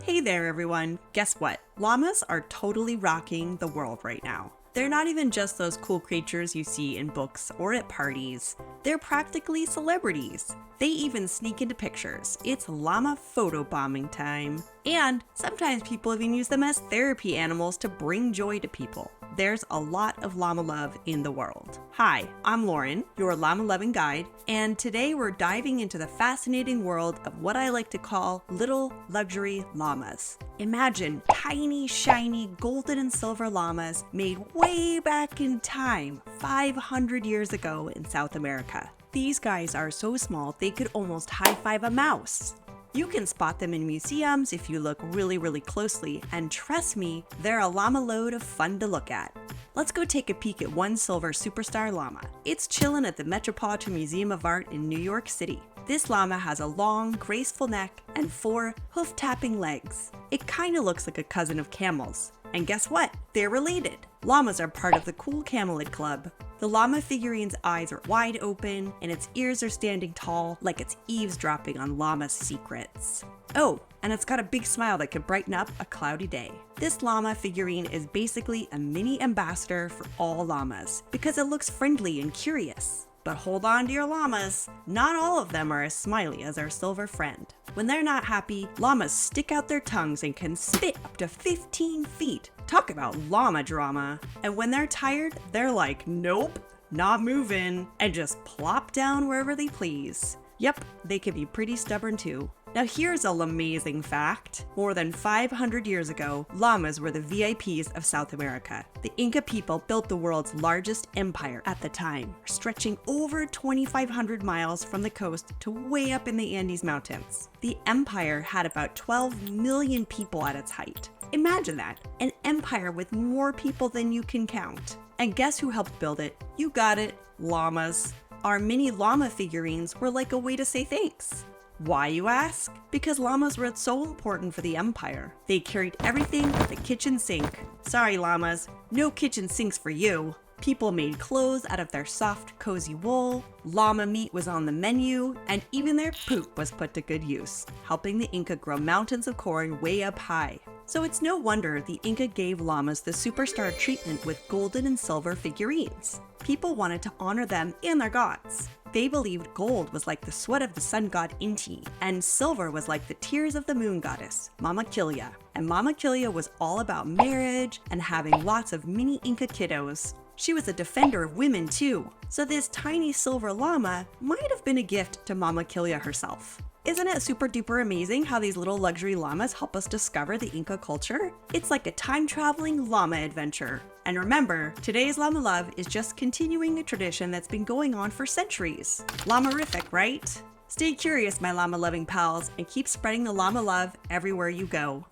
Hey there everyone, guess what? Llamas are totally rocking the world right now. They're not even just those cool creatures you see in books or at parties. They're practically celebrities. They even sneak into pictures. It's llama photobombing time. And sometimes people even use them as therapy animals to bring joy to people. There's a lot of llama love in the world. Hi, I'm Lauren, your llama loving guide, and today we're diving into the fascinating world of what I like to call little luxury llamas. Imagine tiny, shiny, golden and silver llamas made way back in time, 500 years ago in South America. These guys are so small they could almost high-five a mouse. You can spot them in museums if you look really closely, and trust me, they're a llama load of fun to look at. Let's go take a peek at one silver superstar llama. It's chillin' at the Metropolitan Museum of Art in New York City. This llama has a long, graceful neck and 4 hoof-tapping legs. It kinda looks like a cousin of camels. And guess what? They're related. Llamas are part of the cool camelid club. The llama figurine's eyes are wide open and its ears are standing tall like it's eavesdropping on llama's secrets. Oh, and it's got a big smile that could brighten up a cloudy day. This llama figurine is basically a mini ambassador for all llamas because it looks friendly and curious. But hold on to your llamas, not all of them are as smiley as our silver friend. When they're not happy, llamas stick out their tongues and can spit up to 15 feet. Talk about llama drama. And when they're tired, they're like, nope, not moving, and just plop down wherever they please. Yep, they can be pretty stubborn too. Now here's an amazing fact. More than 500 years ago, llamas were the VIPs of South America. The Inca people built the world's largest empire at the time, stretching over 2,500 miles from the coast to way up in the Andes Mountains. The empire had about 12 million people at its height. Imagine that, an empire with more people than you can count. And guess who helped build it? You got it, llamas. Our mini llama figurines were like a way to say thanks. Why, you ask? Because llamas were so important for the empire. They carried everything but the kitchen sink. Sorry llamas, no kitchen sinks for you. People made clothes out of their soft, cozy wool, llama meat was on the menu, and even their poop was put to good use, helping the Inca grow mountains of corn way up high. So it's no wonder the Inca gave llamas the superstar treatment with golden and silver figurines. People wanted to honor them and their gods. They believed gold was like the sweat of the sun god Inti, and silver was like the tears of the moon goddess, Mama Kilya. And Mama Kilya was all about marriage and having lots of mini Inca kiddos. She was a defender of women too, so this tiny silver llama might have been a gift to Mama Kilya herself. Isn't it super duper amazing how these little luxury llamas help us discover the Inca culture? It's like a time-traveling llama adventure. And remember, today's llama love is just continuing a tradition that's been going on for centuries. Llama-rific, right? Stay curious, my llama-loving pals, and keep spreading the llama love everywhere you go.